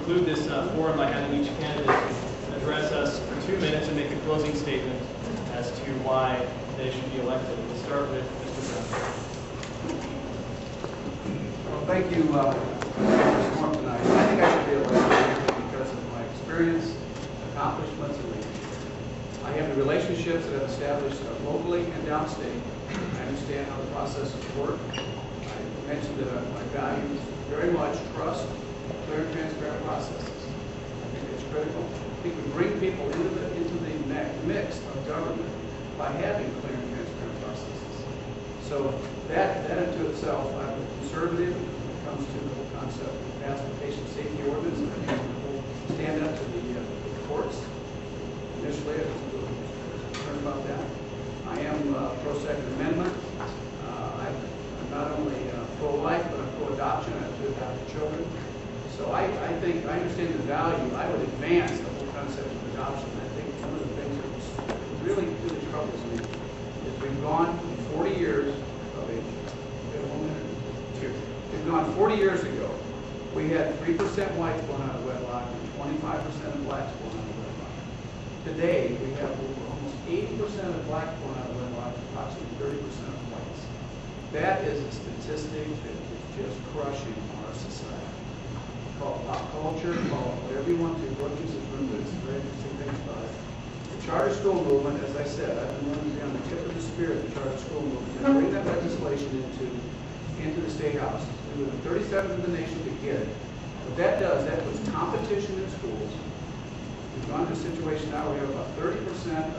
conclude this forum by having each candidate address us for 2 minutes and make a closing statement as to why they should be elected. We'll start with Mr. Brown. Well, thank you for this forum tonight. I think I should be elected because of my experience, accomplishments, and leadership. I have the relationships that I've established locally and downstate. I understand how the processes work. I mentioned that my values very much trust clear and transparent processes. I think it's critical. I think we bring people into the mix of government by having clear and transparent processes. So that into itself, I'm conservative when it comes to the whole concept of patient safety ordinance. I think we'll stand up to the courts. Initially, I was a little concerned about that. I am pro-Second Amendment. I'm not only pro-life, but I'm pro-adoption. I have 2 adopted children. So I think I understand the value. I would advance the whole concept of adoption. I think one of the things that really troubles me is we've gone 40 years of age. We've gone 40 years ago. We had 3% whites born out of wedlock and 25% of blacks born out of wedlock. Today, we have almost 80% of blacks born out of wedlock, approximately 30% of whites. That is a statistic that is just crushing our society. Call it pop culture, call it whatever you want to. Brooke uses room, but it's very interesting things about it. The charter school movement, as I said, I've been running on the tip of the spear of the charter school movement. And bring that legislation into the state house. We were the 37th in the nation to get it. What that does, that puts competition in schools. We've gone to a situation now where we have about 30%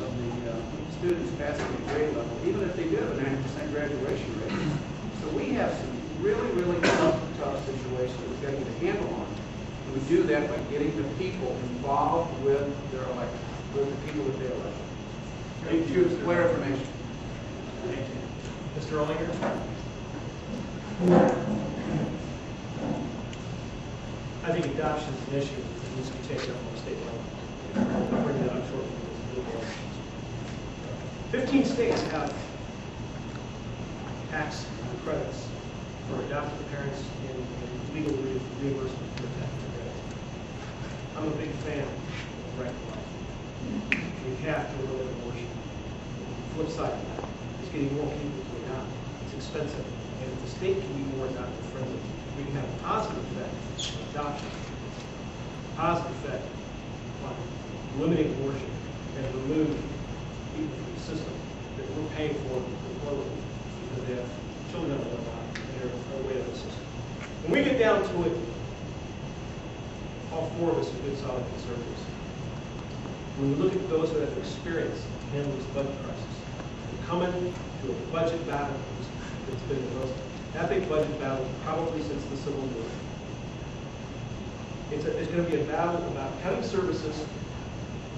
of the students passing the grade level, even if they do have a 90% graduation rate. So we have some really, really tough situations that we've got to get a handle on. And we do that by getting the people involved with their election, with the people that they elect. Thank you. Clear information. Thank you. Mr. Olinger? I think adoption is an issue that needs to be taken up on the state level. I'll bring that up shortly. 15 states have tax credits for adoptive parents and legal reimbursement for tax credits. I'm a big fan of right to life. We have to eliminate abortion. The flip side of that is getting more people to adopt. It's expensive. And if the state can be more adoptive friendly, we can have a positive effect on adoption, positive effect on limiting abortion, and remove people from the system that we're paying for employment because they have children that are alive and they're away out of the system. When we get down to it, all 4 of us are good, solid conservatives. When we look at those that have experience handling this budget crisis, we're coming to a budget battle. It's been the most epic budget battle probably since the Civil War. It's going to be a battle about cutting services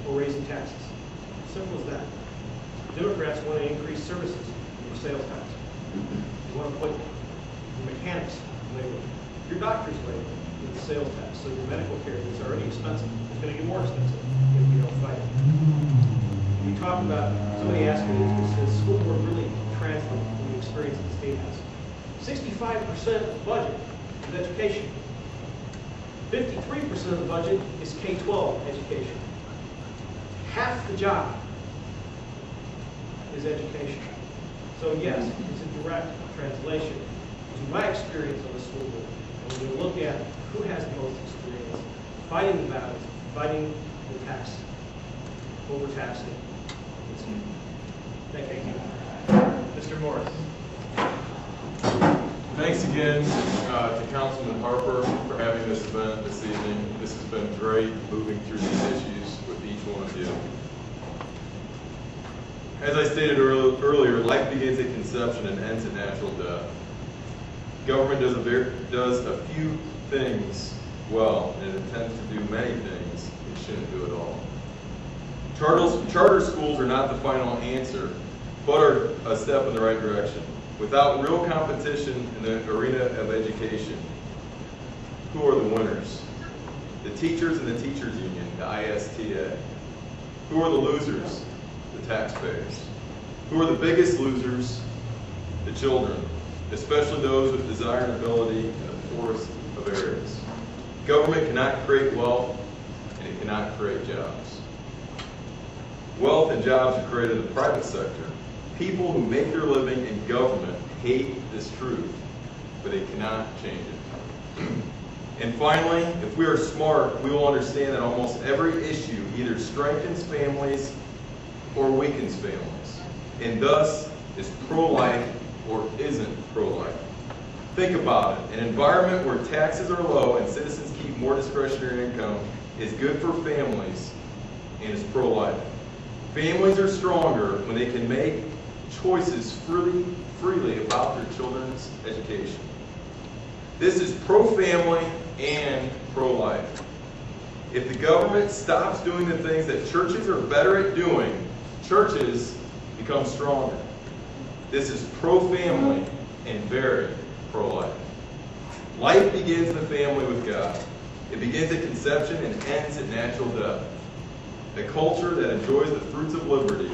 or raising taxes. Simple as that. Democrats want to increase services or sales tax. They want to put your mechanics labor, your doctor's labor with the sales tax. So your medical care that's already expensive is going to get more expensive if we don't fight it. We talked about, somebody asked me, does school board really translate from the experience that the state has? 65% of the budget is education. 53% of the budget is K-12 education. Half the job is education. So yes, it's a direct translation to my experience on the school board. And when you look at who has the most experience fighting the battles, fighting the tax, overtaxing, it's me. Thank you. Mr. Morris? Thanks again to Councilman Harper for having this event this evening. This has been great moving through these issues with each one of you. As I stated earlier, life begins at conception and ends at natural death. Government does a few things well, and it intends to do many things it shouldn't do at all. Charter schools are not the final answer, but are a step in the right direction. Without real competition in the arena of education, who are the winners? The teachers and the teachers union, the ISTA. Who are the losers? The taxpayers. Who are the biggest losers? The children, especially those with desire and ability in the poorest of areas. Government cannot create wealth, and it cannot create jobs. Wealth and jobs are created in the private sector. People who make their living in government hate this truth, but they cannot change it. And finally, if we are smart, we will understand that almost every issue either strengthens families or weakens families, and thus is pro-life or isn't pro-life. Think about it. An environment where taxes are low and citizens keep more discretionary income is good for families and is pro-life. Families are stronger when they can make choices freely about their children's education. This is pro-family and pro-life. If the government stops doing the things that churches are better at doing, churches become stronger. This is pro-family and very pro-life. Life begins in the family with God. It begins at conception and ends at natural death. A culture that enjoys the fruits of liberty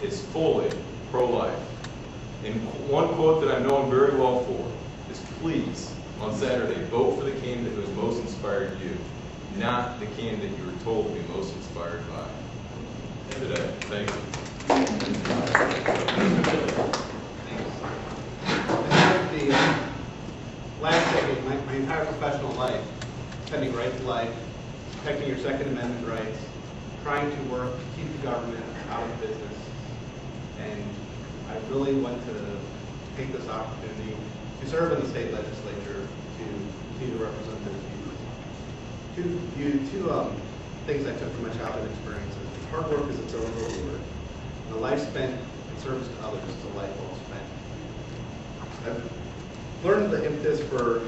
is fully pro-life. And one quote that I know I'm very well for is, please, on Saturday, vote for the candidate who has most inspired you, not the candidate you were told to be most inspired by. Today, thank you. The last decade, my entire professional life, spending right to life, protecting your Second Amendment rights, trying to work to keep the government out of business. And I really want to take this opportunity to serve in the state legislature to continue to represent those views. Two things I took from my childhood experiences. Hard work is its own reward. And a life spent in service to others is a life well spent. I've learned the impetus for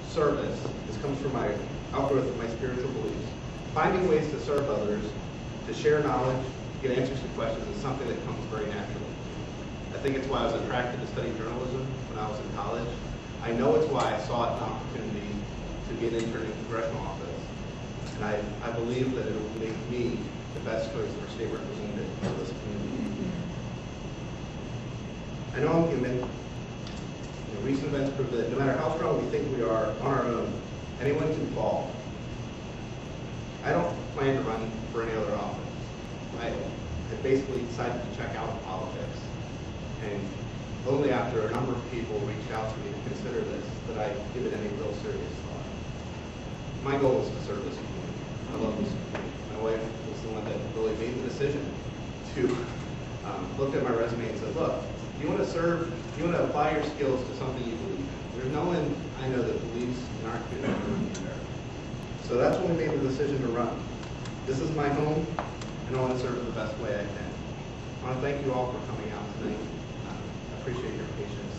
service. This comes from my outgrowth of my spiritual beliefs. Finding ways to serve others, to share knowledge, get answers to questions is something that comes very naturally. I think it's why I was attracted to study journalism when I was in college. I know it's why I sought an opportunity to be an intern in the congressional office. And I believe that it will make me the best choice for state representative for this community. I know I'm convinced. Recent events prove that no matter how strong we think we are on our own, anyone can fall. I don't plan to run for any other office. I basically decided to check out of politics. And only after a number of people reached out to me to consider this that I give it any real serious thought. My goal is to serve this community. I love this community. My wife was the one that really made the decision to look at my resume and said, look, you want to serve, you want to apply your skills to something you believe in. There's no one I know that believes in our community. So that's when we made the decision to run. This is my home, and I want to serve it the best way I can. I want to thank you all for coming out tonight. I appreciate your patience.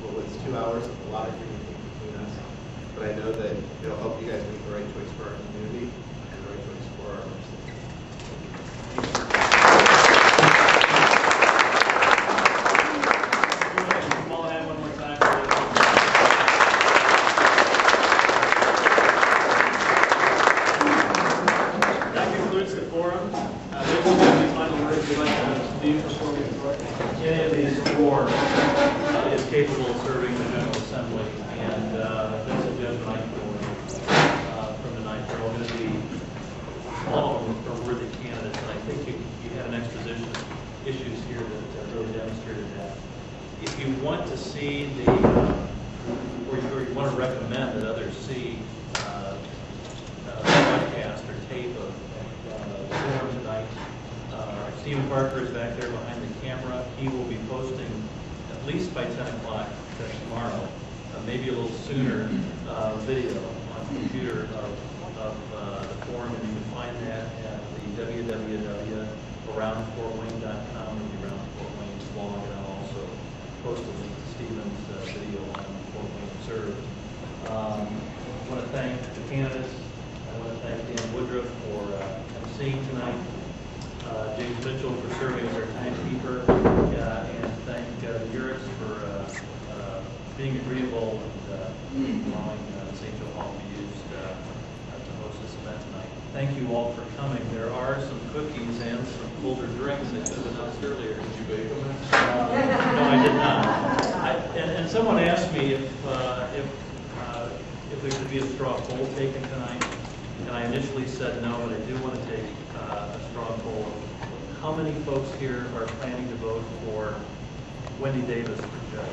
Well, it's 2 hours, a lot of communication between us, but I know that it'll help you guys make the right choice for our community and the right choice for our city. Capable of serving the General Assembly, and that's a judgment I can from the night. They're all going to be, all of them are worthy candidates, and I think you had an exposition of issues here that really demonstrated that. If you want to see the, or you want to recommend that others see the podcast or tape of the forum tonight, Stephen Parker is back there behind the camera. He will be posting at least by 10 o'clock tomorrow, maybe a little sooner, video on the computer of the forum, and you can find that at the www.aroundfortwayne.com or the Around Fort Wayne blog, and I'll also post a link to Stephen's video on Fort Wayne Observed. I want to thank the candidates. I want to thank Dan Woodruff for emceeing tonight. James Mitchell for serving as our timekeeper, and thank the Urics for being agreeable and allowing St. Joe Hall to be used to host this event tonight. Thank you all for coming. There are some cookies and some colder drinks that could have been announced earlier. Did you bake them? No, I did not. And someone asked me if there could be a straw poll taken tonight, and I initially said no, but I do want to take a straw poll. How many folks here are planning to vote for Wendy Davis for judge?